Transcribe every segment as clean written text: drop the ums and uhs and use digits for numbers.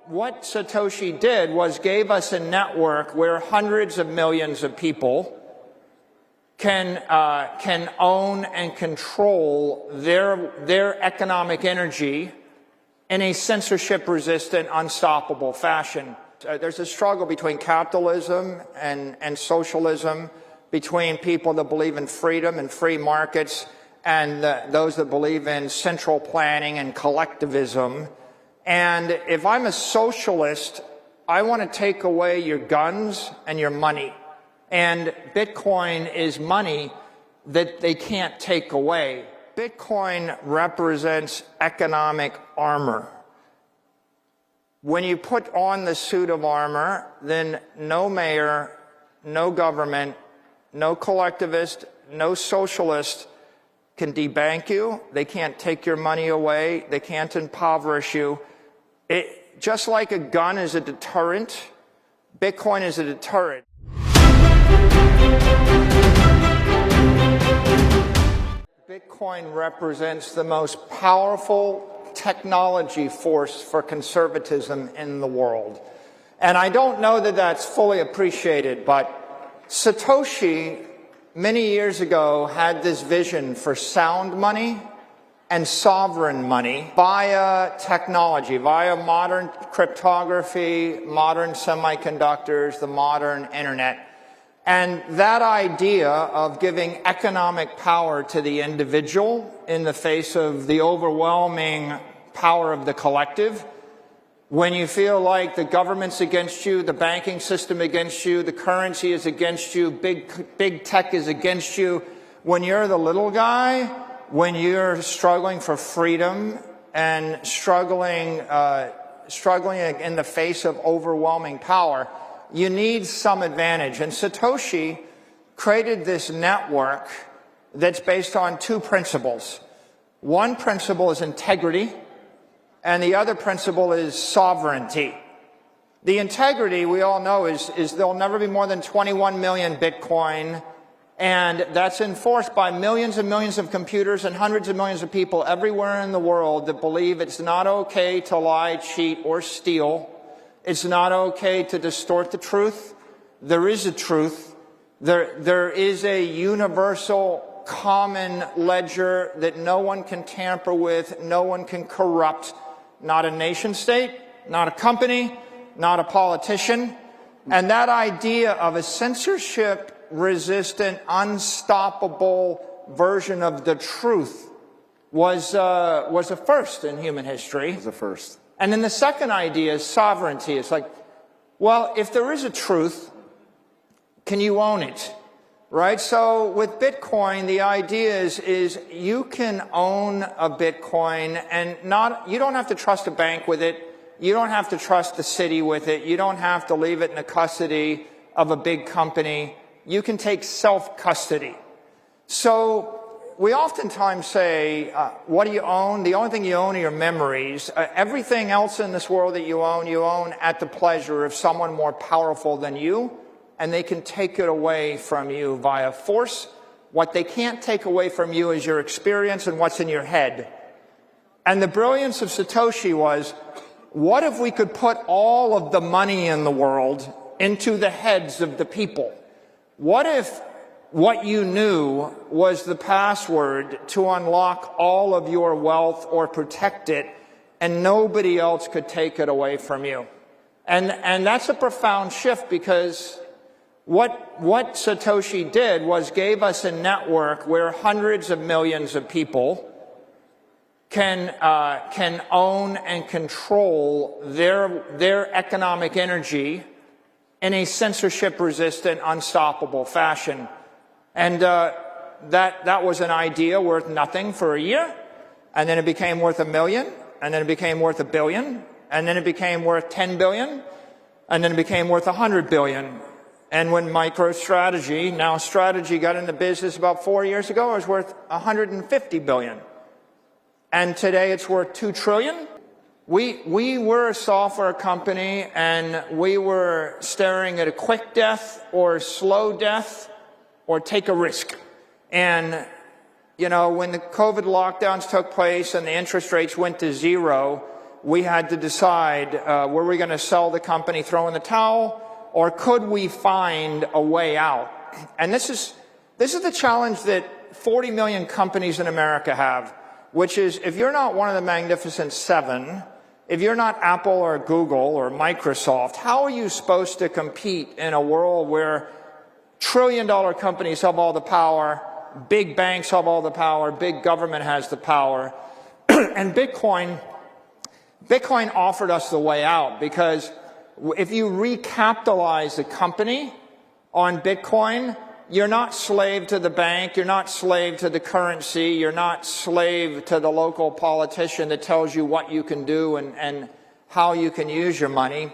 What Satoshi did was gave us a network where hundreds of millions of people can own and control their economic energy in a censorship-resistant, unstoppable fashion. There's a struggle between capitalism and socialism, between people that believe in freedom and free markets and those that believe in central planning and collectivism. And if I'm a socialist, I want to take away your guns and your money. And Bitcoin is money that they can't take away. Bitcoin represents economic armor. When you put on the suit of armor, then no mayor, no government, no collectivist, no socialist can debank you. They can't take your money away. They can't impoverish you. Just like a gun is a deterrent, Bitcoin is a deterrent. Bitcoin represents the most powerful technology force for conservatism in the world. And I don't know that that's fully appreciated, but Satoshi, many years ago, had this vision for sound money and sovereign money via technology, via modern cryptography, modern semiconductors, the modern internet. And that idea of giving economic power to the individual in the face of the overwhelming power of the collective, when you feel like the government's against you, the banking system against you, the currency is against you, big tech is against you, when you're the little guy, when you're struggling for freedom and struggling in the face of overwhelming power, you need some advantage. And Satoshi created this network that's based on two principles. One principle is integrity, and the other principle is sovereignty. The integrity, we all know, is there'll never be more than 21 million Bitcoin, and that's enforced by millions and millions of computers and hundreds of millions of people everywhere in the world that believe it's not okay to lie, cheat, or steal. It's not okay to distort the truth. There is a truth. There is a universal common ledger that no one can tamper with, no one can corrupt. Not a nation state, not a company, not a politician. And that idea of a censorship-resistant, unstoppable version of the truth was a first in human history. It was a first. And then the second idea is sovereignty. It's like, well, if there is a truth, can you own it? Right? So with Bitcoin, the idea is you can own a Bitcoin and you don't have to trust a bank with it. You don't have to trust the city with it. You don't have to leave it in the custody of a big company. You can take self-custody. So we oftentimes say, what do you own? The only thing you own are your memories. Everything else in this world that you own at the pleasure of someone more powerful than you, and they can take it away from you via force. What they can't take away from you is your experience and what's in your head. And the brilliance of Satoshi was, what if we could put all of the money in the world into the heads of the people? What if what you knew was the password to unlock all of your wealth or protect it, and nobody else could take it away from you? And that's a profound shift, because what Satoshi did was gave us a network where hundreds of millions of people can own and control their economic energy in a censorship-resistant, unstoppable fashion. And that was an idea worth nothing for a year, and then it became worth $1 million, and then it became worth $1 billion, and then it became worth $10 billion, and then it became worth $100 billion. And when MicroStrategy, now Strategy, got into business about 4 years ago, it was worth $150 billion. And today it's worth $2 trillion. We were a software company, and we were staring at a quick death or slow death or take a risk. And, you know, when the COVID lockdowns took place and the interest rates went to zero, we had to decide, were we going to sell the company, throw in the towel, or could we find a way out? And this is the challenge that 40 million companies in America have, which is if you're not one of the Magnificent Seven, if you're not Apple or Google or Microsoft, how are you supposed to compete in a world where trillion-dollar companies have all the power, big banks have all the power, big government has the power, and Bitcoin offered us the way out, because if you recapitalize the company on Bitcoin, you're not slave to the bank, you're not slave to the currency, you're not slave to the local politician that tells you what you can do and how you can use your money.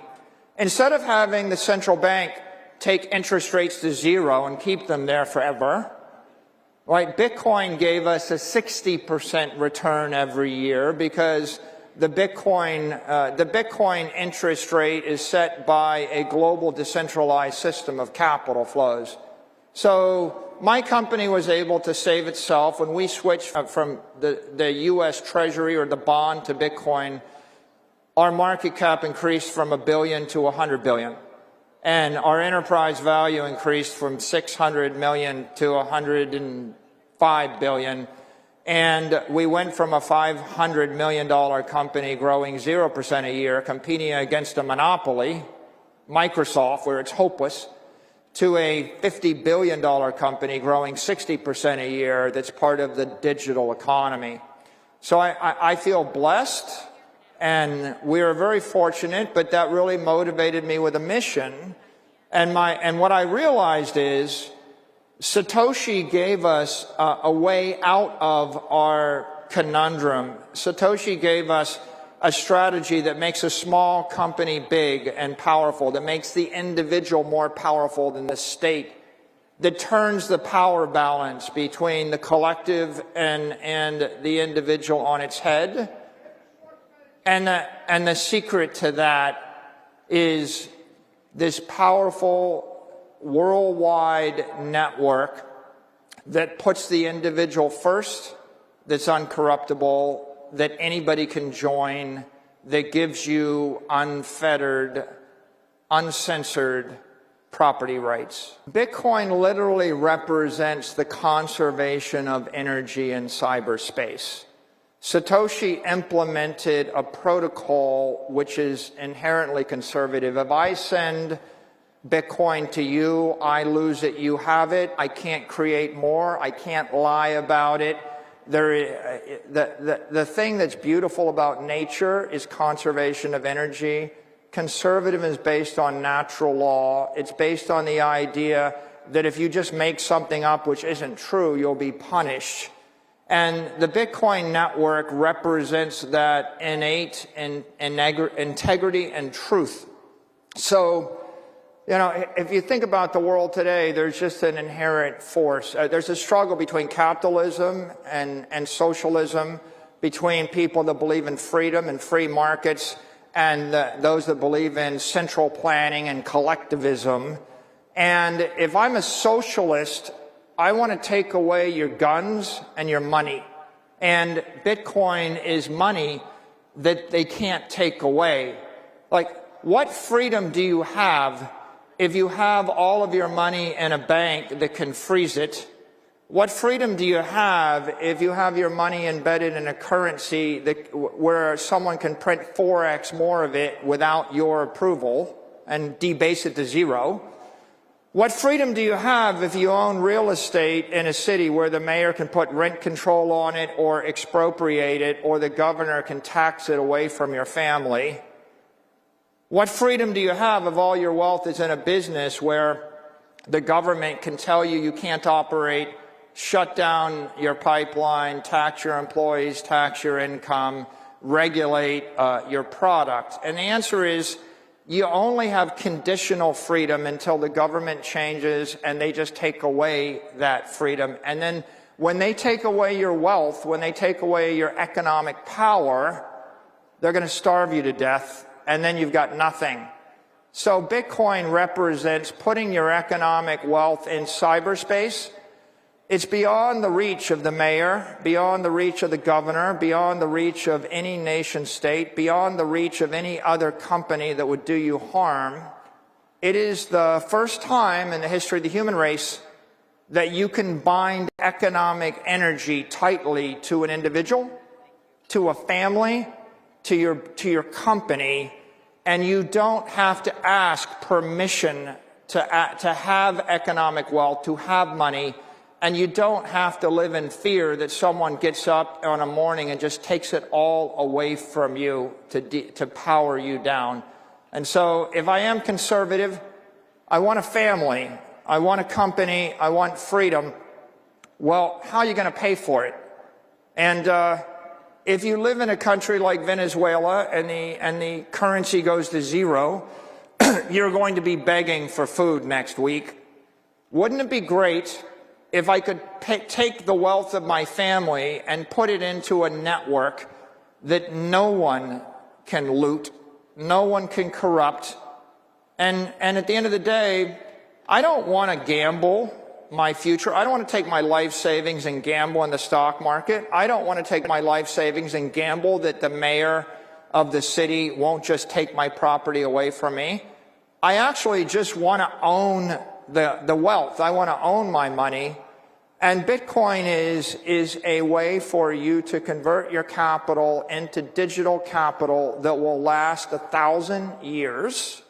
Instead of having the central bank take interest rates to zero and keep them there forever, right? Bitcoin gave us a 60% return every year, because the Bitcoin interest rate is set by a global decentralized system of capital flows. So my company was able to save itself. When we switched from the U.S. Treasury or the bond to Bitcoin, our market cap increased from $1 billion to $100 billion. And our enterprise value increased from $600 million to $105 billion. And we went from a $500 million company growing 0% a year, competing against a monopoly, Microsoft, where it's hopeless, to a $50 billion company growing 60% a year that's part of the digital economy. So I feel blessed, and we are very fortunate, but that really motivated me with a mission. And what I realized is Satoshi gave us a way out of our conundrum. Satoshi gave us a strategy that makes a small company big and powerful, that makes the individual more powerful than the state, that turns the power balance between the collective and the individual on its head. And the secret to that is this powerful worldwide network that puts the individual first, that's uncorruptible, that anybody can join, that gives you unfettered, uncensored property rights. Bitcoin literally represents the conservation of energy in cyberspace. Satoshi implemented a protocol which is inherently conservative. If I send Bitcoin to you, I lose it, you have it. I can't create more. I can't lie about it. The thing that's beautiful about nature is conservation of energy. Conservative is based on natural law. It's based on the idea that if you just make something up which isn't true, you'll be punished. And the Bitcoin network represents that innate integrity and truth. So, you know, if you think about the world today, there's just an inherent force. There's a struggle between capitalism and socialism, between people that believe in freedom and free markets and those that believe in central planning and collectivism. And if I'm a socialist, I want to take away your guns and your money. And Bitcoin is money that they can't take away. Like, what freedom do you have if you have all of your money in a bank that can freeze it? What freedom do you have if you have your money embedded in a currency where someone can print 4x more of it without your approval and debase it to zero? What freedom do you have if you own real estate in a city where the mayor can put rent control on it or expropriate it, or the governor can tax it away from your family? What freedom do you have if all your wealth is in a business where the government can tell you you can't operate, shut down your pipeline, tax your employees, tax your income, regulate your product? And the answer is, you only have conditional freedom until the government changes and they just take away that freedom. And then when they take away your wealth, when they take away your economic power, they're going to starve you to death, and then you've got nothing. So Bitcoin represents putting your economic wealth in cyberspace It's beyond the reach of the mayor, beyond the reach of the governor, beyond the reach of any nation state, beyond the reach of any other company that would do you harm. It is the first time in the history of the human race that you can bind economic energy tightly to an individual, to a family, to your company, and you don't have to ask permission to have economic wealth, to have money, and you don't have to live in fear that someone gets up on a morning and just takes it all away from you to power you down. And so if I am conservative, I want a family, I want a company, I want freedom. Well, how are you going to pay for it? And if you live in a country like Venezuela and the currency goes to zero, you're going to be begging for food next week. Wouldn't it be great if I could take the wealth of my family and put it into a network that no one can loot, no one can corrupt, and at the end of the day, I don't want to gamble my future. I don't want to take my life savings and gamble in the stock market. I don't want to take my life savings and gamble that the mayor of the city won't just take my property away from me. I actually just want to own the wealth. I want to own my money. And Bitcoin is a way for you to convert your capital into digital capital that will last 1,000 years.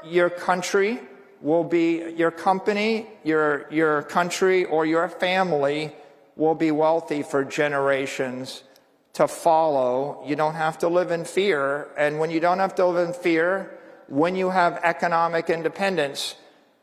Your country will be, your company, your country, or your family will be wealthy for generations to follow. You don't have to live in fear. And when you don't have to live in fear, when you have economic independence,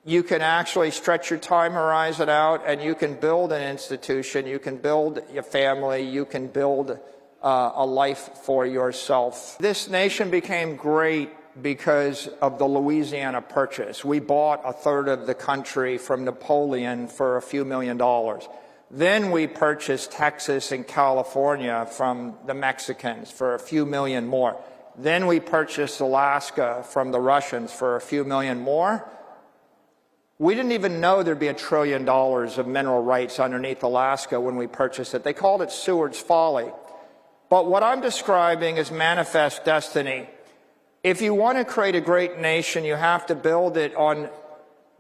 you can actually stretch your time horizon out, and you can build an institution, you can build your family, you can build a life for yourself. This nation became great because of the Louisiana Purchase. We bought a third of the country from Napoleon for a few $1 million. Then we purchased Texas and California from the Mexicans for a few million more. Then we purchased Alaska from the Russians for a few million more. We didn't even know there'd be $1 trillion of mineral rights underneath Alaska when we purchased it. They called it Seward's Folly. But what I'm describing is manifest destiny. If you want to create a great nation, you have to build it on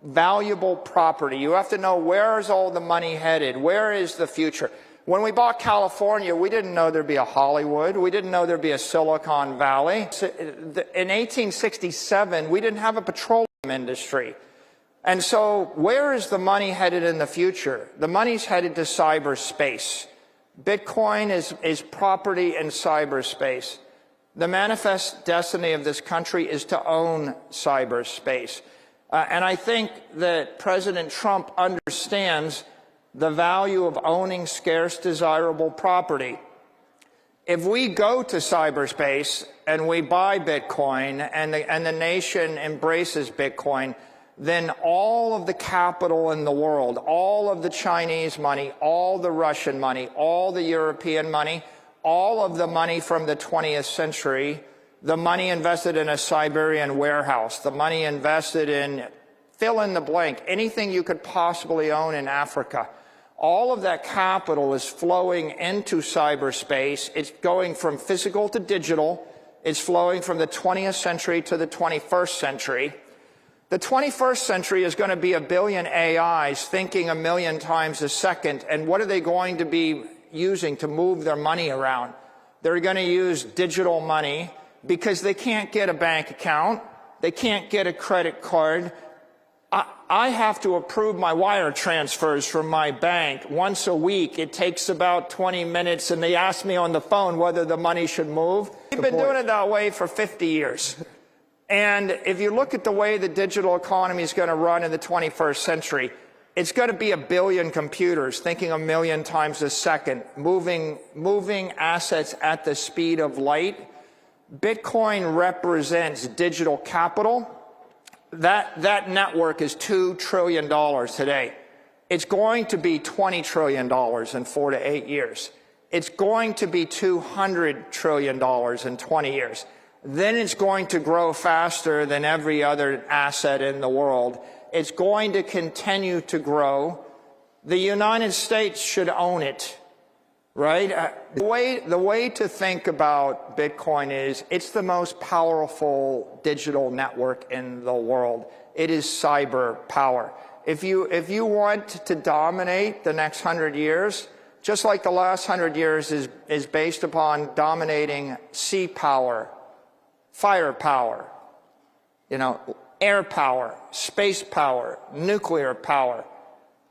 valuable property. You have to know, where is all the money headed? Where is the future? When we bought California, we didn't know there'd be a Hollywood. We didn't know there'd be a Silicon Valley. In 1867, we didn't have a petroleum industry. And so where is the money headed in the future? The money's headed to cyberspace. Bitcoin is property in cyberspace. The manifest destiny of this country is to own cyberspace. And I think that President Trump understands the value of owning scarce, desirable property. If we go to cyberspace and we buy Bitcoin and the nation embraces Bitcoin, then all of the capital in the world, all of the Chinese money, all the Russian money, all the European money, all of the money from the 20th century, the money invested in a Siberian warehouse, the money invested in fill in the blank, anything you could possibly own in Africa, all of that capital is flowing into cyberspace. It's going from physical to digital. It's flowing from the 20th century to the 21st century. The 21st century is going to be 1 billion AIs thinking 1 million times a second. And what are they going to be using to move their money around? They're going to use digital money because they can't get a bank account. They can't get a credit card. I have to approve my wire transfers from my bank once a week. It takes about 20 minutes, and they ask me on the phone whether the money should move. We've been doing it that way for 50 years. And if you look at the way the digital economy is going to run in the 21st century, it's going to be 1 billion computers thinking 1 million times a second, moving assets at the speed of light. Bitcoin represents digital capital. That network is $2 trillion today. It's going to be $20 trillion in 4 to 8 years. It's going to be $200 trillion in 20 years. Then it's going to grow faster than every other asset in the world. It's going to continue to grow. The United States should own it, right? The way to think about Bitcoin is it's the most powerful digital network in the world. It is cyber power. If you want to dominate the next 100 years, just like the last 100 years is based upon dominating sea power, firepower, air power, space power, nuclear power.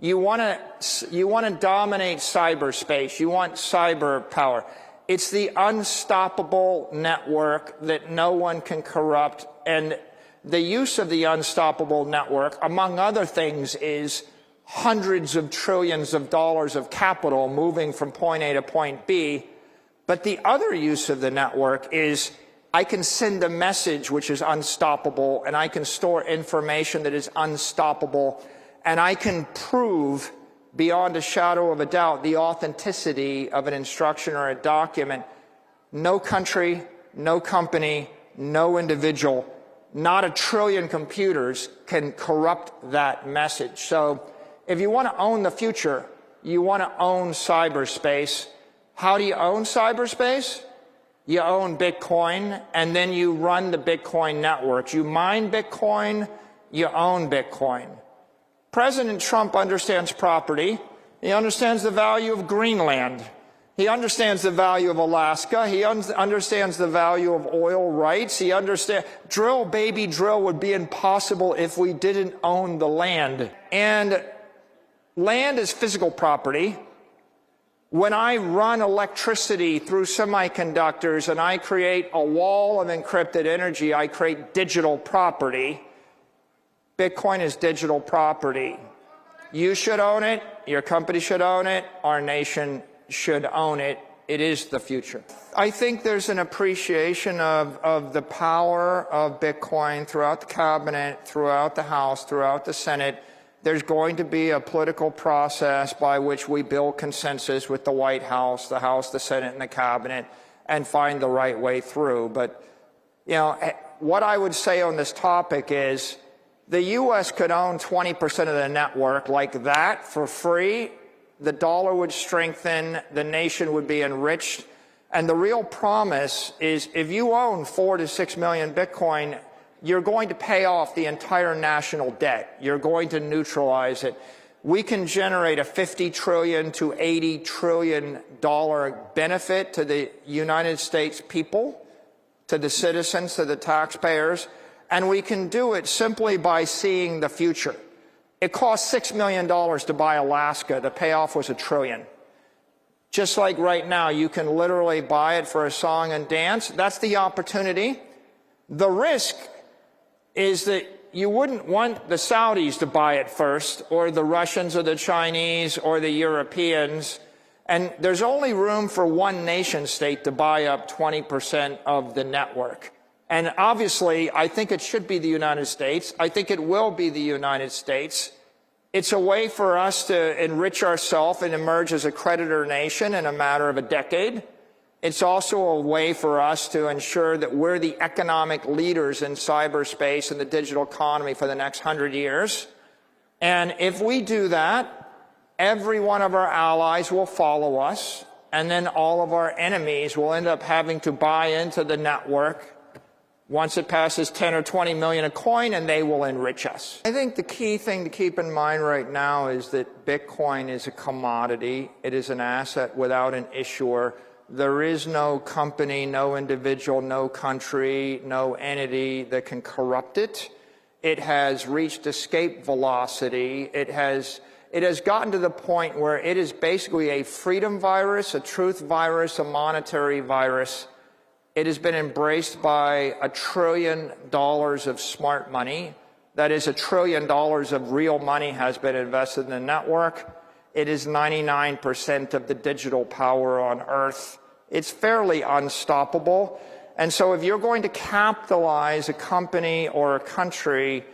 You want to dominate cyberspace. You want cyber power. It's the unstoppable network that no one can corrupt, and the use of the unstoppable network, among other things, is hundreds of trillions of dollars of capital moving from point A to point B. But the other use of the network is I can send a message which is unstoppable, and I can store information that is unstoppable, and I can prove beyond a shadow of a doubt the authenticity of an instruction or a document. No country, no company, no individual, not a trillion computers can corrupt that message. So if you want to own the future, you want to own cyberspace. How do you own cyberspace? You own Bitcoin, and then you run the Bitcoin networks. You mine Bitcoin, you own Bitcoin. President Trump understands property. He understands the value of Greenland. He understands the value of Alaska. He understands the value of oil rights. He understands drill, baby, drill would be impossible if we didn't own the land. And land is physical property. When I run electricity through semiconductors and I create a wall of encrypted energy, I create digital property. Bitcoin is digital property. You should own it. Your company should own it. Our nation should own it. It is the future. I think there's an appreciation of the power of Bitcoin throughout the cabinet, throughout the House, throughout the Senate. There's going to be a political process by which we build consensus with the White House, the Senate, and the cabinet, and find the right way through. But, what I would say on this topic is the U.S. could own 20% of the network like that for free. The dollar would strengthen, the nation would be enriched. And the real promise is if you own 4 to 6 million Bitcoin, you're going to pay off the entire national debt. You're going to neutralize it. We can generate a $50 trillion to $80 trillion benefit to the United States people, to the citizens, to the taxpayers, and we can do it simply by seeing the future. It cost $6 million to buy Alaska. The payoff was $1 trillion. Just like right now, you can literally buy it for a song and dance. That's the opportunity. The risk is that you wouldn't want the Saudis to buy it first, or the Russians or the Chinese or the Europeans. And there's only room for one nation state to buy up 20% of the network. And obviously, I think it should be the United States. I think it will be the United States. It's a way for us to enrich ourselves and emerge as a creditor nation in a matter of a decade. It's also a way for us to ensure that we're the economic leaders in cyberspace and the digital economy for the next 100 years. And if we do that, every one of our allies will follow us, and then all of our enemies will end up having to buy into the network once it passes 10 or 20 million a coin, and they will enrich us. I think the key thing to keep in mind right now is that Bitcoin is a commodity. It is an asset without an issuer. There is no company, no individual, no country, no entity that can corrupt it. It has reached escape velocity. It has gotten to the point where it is basically a freedom virus, a truth virus, a monetary virus. It has been embraced by $1 trillion of smart money. That is, $1 trillion of real money has been invested in the network. It is 99% of the digital power on Earth. It's fairly unstoppable. And so if you're going to capitalize a company or a country,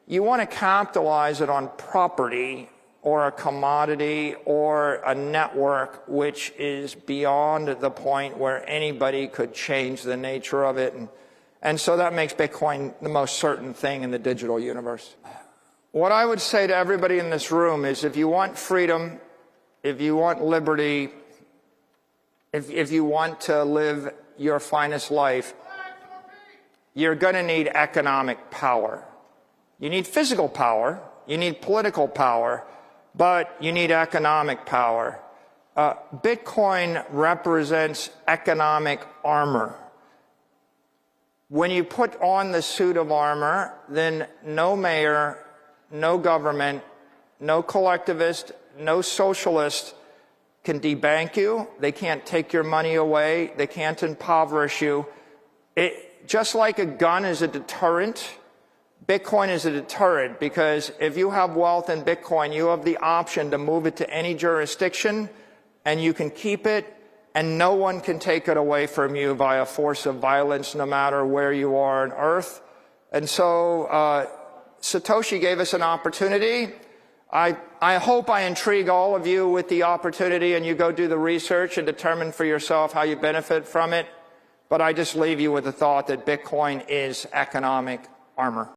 you want to capitalize it on property or a commodity or a network which is beyond the point where anybody could change the nature of it. And so that makes Bitcoin the most certain thing in the digital universe. What I would say to everybody in this room is if you want freedom, if you want liberty, if you want to live your finest life, you're going to need economic power. You need physical power, you need political power, but you need economic power. Bitcoin represents economic armor. When you put on the suit of armor, then no mayor, no government, no collectivist, no socialist can debank you. They can't take your money away. They can't impoverish you. Just like a gun is a deterrent, Bitcoin is a deterrent, because if you have wealth in Bitcoin, you have the option to move it to any jurisdiction, and you can keep it, and no one can take it away from you by a force of violence, no matter where you are on Earth. And so Satoshi gave us an opportunity. I hope I intrigue all of you with the opportunity, and you go do the research and determine for yourself how you benefit from it. But I just leave you with the thought that Bitcoin is economic armor.